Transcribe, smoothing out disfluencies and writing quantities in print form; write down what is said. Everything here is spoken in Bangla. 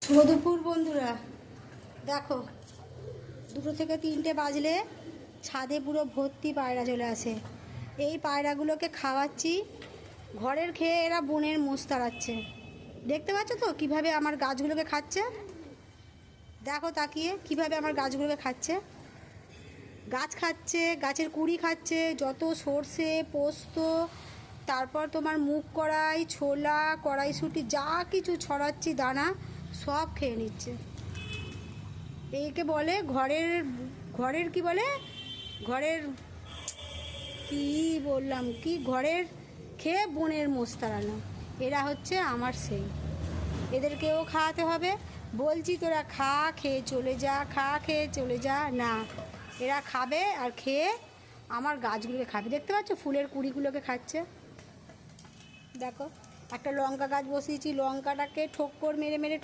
শুভ দুপুর বন্ধুরা। দেখো, 2টো থেকে 3টে বাজলে ছাদে পুরো ভর্তি পায়রা চলে আসে। এই পায়রাগুলোকে খাওয়াচ্ছি, ঘরের খেয়ে এরা বনের মোষ তাড়াচ্ছে। দেখতে পাচ্ছ তো কিভাবে আমার গাছগুলোকে খাচ্ছে? দেখো তাকিয়ে কিভাবে আমার গাছগুলোকে খাচ্ছে। গাছ খাচ্ছে, গাছের কুড়ি খাচ্ছে, যত সর্ষে পোস্ত, তারপর তোমার মুগ কড়াই, ছোলা, কড়াইশুঁটি যা কিছু ছড়াচ্ছি দানা সব খেয়ে নিচ্ছে। একে বলে ঘরের ঘরের কি বলে ঘরের কি বললাম কি ঘরের খেয়ে বনের মোষ তাড়ানো। এরা হচ্ছে আমার সেই, এদেরকেও খাওয়াতে হবে। বলছি তোরা খা, খেয়ে চলে যা, খা খেয়ে চলে যা। না, এরা খাবে আর খেয়ে আমার গাছগুলোকে খাবে। দেখতে পাচ্ছ ফুলের কুড়িগুলোকে খাচ্ছে। দেখো, একটা লঙ্কা গাছ বসিয়েছি, লঙ্কাটাকে ঠোক্কর মেরে মেরে